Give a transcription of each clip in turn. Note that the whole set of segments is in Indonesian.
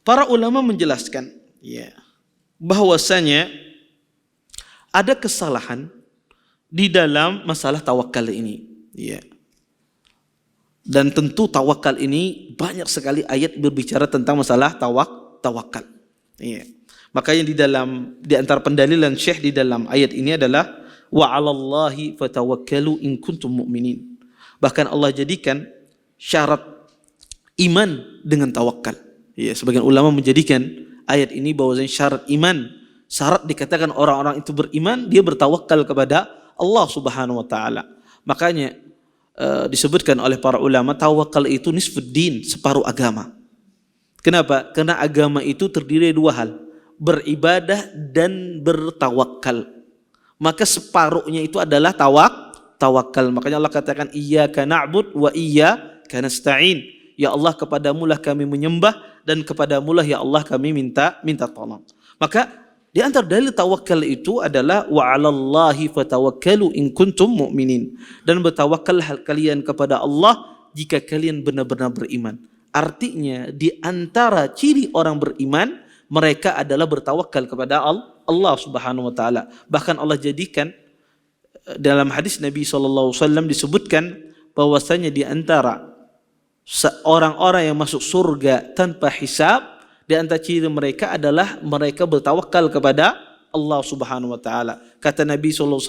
Para ulama menjelaskan ya, bahwasanya ada kesalahan di dalam masalah tawakal ini. Ya. Dan tentu tawakal ini banyak sekali ayat berbicara tentang masalah tawakal. Ya. Makanya di antara pendalilan Syekh di dalam ayat ini adalah wa 'alallahi fatawakkalu in kuntum mu'minin. Bahkan Allah jadikan syarat iman dengan tawakal. Ya, sebagian ulama menjadikan ayat ini bahwasanya syarat iman, syarat dikatakan orang-orang itu beriman, dia bertawakal kepada Allah Subhanahu wa taala. Makanya disebutkan oleh para ulama tawakal itu nisfuddin, separuh agama. Kenapa? Karena agama itu terdiri dari dua hal, beribadah dan bertawakal. Maka separuhnya itu adalah tawakal. Makanya Allah katakan iyyaka na'bud wa iyyaka nasta'in. Ya Allah, kepadamu lah kami menyembah dan kepadamu lah ya Allah kami minta tolong. Maka di antara dalil tawakal itu adalah wa 'alallahi fatawakkalu in kuntum mu'minin. Dan bertawakal kalian kepada Allah jika kalian benar-benar beriman. Artinya di antara ciri orang beriman, mereka adalah bertawakal kepada Allah Subhanahu wa taala. Bahkan Allah jadikan dalam hadis Nabi SAW disebutkan bahwasanya di antara orang-orang yang masuk surga tanpa hisab, di antara ciri mereka adalah mereka bertawakal kepada Allah Subhanahu wa taala. Kata Nabi SAW,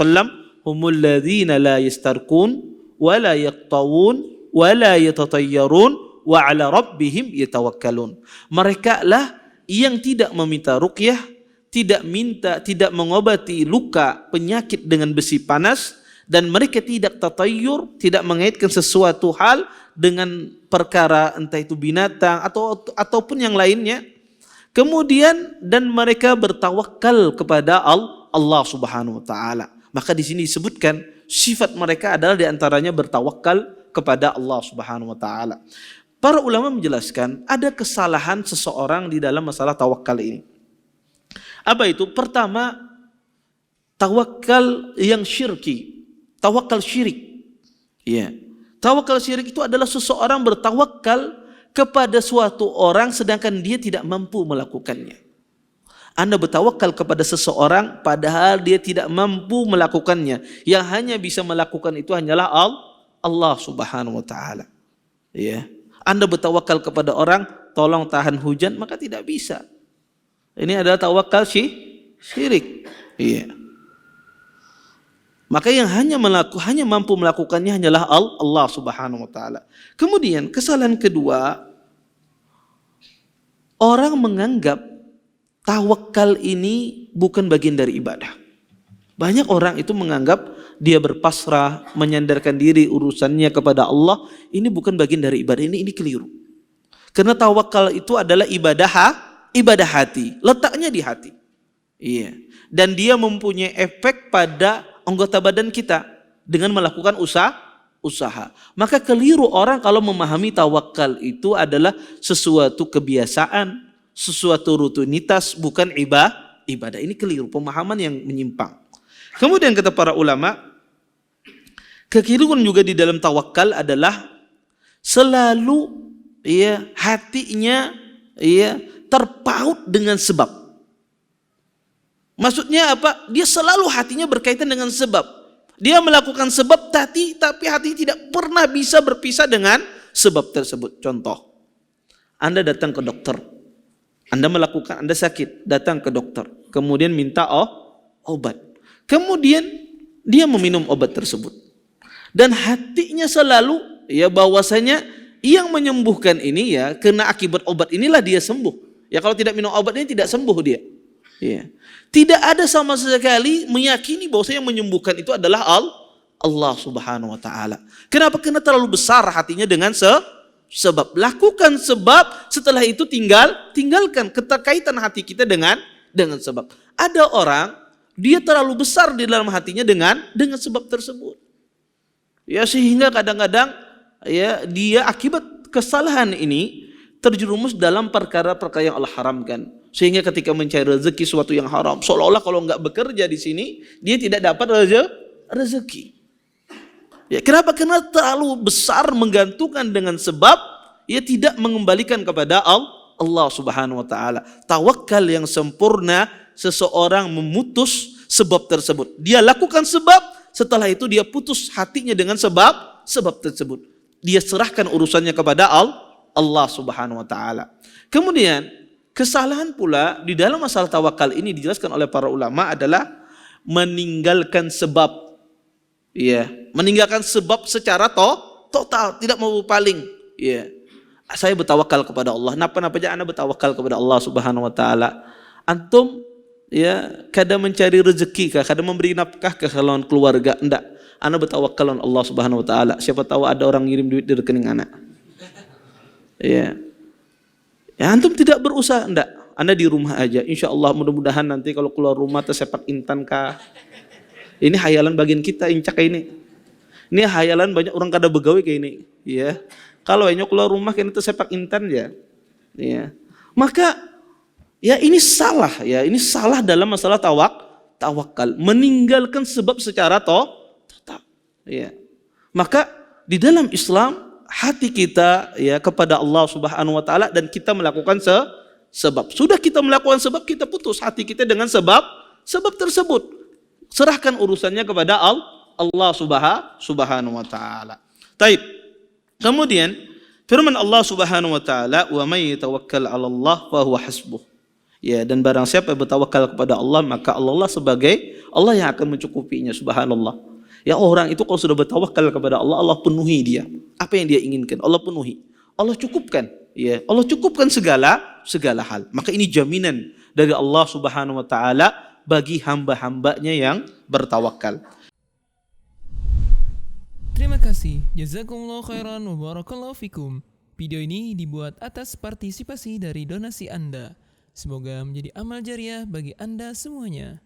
humul ladzina la yastarqun wa la yaqtawun wa la yatatayyarun wa 'ala rabbihim yatawakkalun. Mereka lah yang tidak meminta ruqyah, tidak mengobati luka penyakit dengan besi panas, dan mereka tidak tatayyur, tidak mengaitkan sesuatu hal dengan perkara entah itu binatang ataupun yang lainnya. Kemudian dan mereka bertawakal kepada Allah Subhanahu wa taala. Maka di sini disebutkan sifat mereka adalah di antaranya bertawakal kepada Allah Subhanahu wa taala. Para ulama menjelaskan ada kesalahan seseorang di dalam masalah tawakal ini. Apa itu? Pertama, tawakal yang syirki, tawakal syirik. Ya. Tawakal syirik itu adalah seseorang bertawakal kepada suatu orang sedangkan dia tidak mampu melakukannya. Anda bertawakal kepada seseorang padahal dia tidak mampu melakukannya. Yang hanya bisa melakukan itu hanyalah Allah Subhanahu wa taala. Ya. Anda bertawakal kepada orang, tolong tahan hujan, maka tidak bisa. Ini adalah tawakal syirik. Iya. Maka yang hanya mampu melakukannya hanyalah Allah Subhanahu wa taala. Kemudian kesalahan kedua, orang menganggap tawakal ini bukan bagian dari ibadah. Banyak orang itu menganggap dia berpasrah, menyandarkan diri urusannya kepada Allah, ini bukan bagian dari ibadah. Ini keliru. Karena tawakal itu adalah ibadah hati, letaknya di hati. Iya. Dan dia mempunyai efek pada anggota badan kita dengan melakukan usaha. Maka keliru orang kalau memahami tawakal itu adalah sesuatu kebiasaan, sesuatu rutinitas, bukan ibadah. Ini keliru, pemahaman yang menyimpang. Kemudian kata para ulama, kekeliruan juga di dalam tawakal adalah selalu hatinya terpaut dengan sebab. Maksudnya apa? Dia selalu hatinya berkaitan dengan sebab. Dia melakukan sebab tapi hati tidak pernah bisa berpisah dengan sebab tersebut. Contoh, Anda datang ke dokter. Anda sakit, datang ke dokter. Kemudian minta obat. Kemudian dia meminum obat tersebut. Dan hatinya selalu bahwasanya yang menyembuhkan ini karena akibat obat inilah dia sembuh. Kalau tidak minum obat ini tidak sembuh dia. Tidak ada sama sekali meyakini bahwasanya yang menyembuhkan itu adalah Allah Subhanahu wa taala. Kenapa? Karena terlalu besar hatinya dengan sebab. Lakukan sebab, setelah itu tinggalkan keterkaitan hati kita dengan sebab. Ada orang dia terlalu besar di dalam hatinya dengan sebab tersebut. Sehingga kadang-kadang dia akibat kesalahan ini terjerumus dalam perkara-perkara yang Allah haramkan. Sehingga ketika mencari rezeki sesuatu yang haram, seolah-olah kalau enggak bekerja di sini, dia tidak dapat rezeki. Kenapa? Karena terlalu besar menggantungkan dengan sebab, tidak mengembalikan kepada Allah Subhanahu wa taala. Tawakal yang sempurna, seseorang memutus sebab tersebut. Dia lakukan sebab, setelah itu dia putus hatinya dengan sebab tersebut. Dia serahkan urusannya kepada Allah Subhanahu wa taala. Kemudian kesalahan pula di dalam masalah tawakal ini dijelaskan oleh para ulama adalah meninggalkan sebab. Ya, meninggalkan sebab secara total, tidak mau berpaling. Ya. Saya bertawakal kepada Allah. Napa aja ana bertawakal kepada Allah Subhanahu wa taala. Antum ya kadang mencari rezeki kah, kadang memberi nafkah ke lawan keluarga, enggak. Ana bertawakal on Allah Subhanahu wa taala. Siapa tahu ada orang ngirim duit di rekening anak. Ya. Ya antum tidak berusaha, enggak. Anda di rumah aja. Insyaallah mudah-mudahan nanti kalau keluar rumah tersepak intan kah. Ini hayalan bagian kita incak kayak ini. Ini hayalan banyak orang kada begawe kayak ini, ya. Kalau hanya keluar rumah kena tersepak intan ya. Ya. Maka ya ini salah ya, ini salah dalam masalah tawakal, meninggalkan sebab secara total. Ya. Maka di dalam Islam hati kita ya kepada Allah Subhanahu wa taala dan kita melakukan sebab. Sudah kita melakukan sebab, kita putus hati kita dengan sebab tersebut. Serahkan urusannya kepada Allah Subhanahu wa taala. Taib. Kemudian firman Allah Subhanahu wa taala, "Wa may yatawakkal 'ala Allah fa huwa hasbuh." Ya, dan barang siapa yang bertawakal kepada Allah, maka Allah sebagai Allah yang akan mencukupinya, subhanallah. Ya, orang itu kalau sudah bertawakal kepada Allah, Allah penuhi dia. Apa yang dia inginkan, Allah penuhi. Allah cukupkan, ya. Allah cukupkan segala hal. Maka ini jaminan dari Allah Subhanahu wa taala bagi hamba-hambanya yang bertawakal. Terima kasih. Jazakumullah khairan wa barakallahu fikum. Video ini dibuat atas partisipasi dari donasi Anda. Semoga menjadi amal jariah bagi Anda semuanya.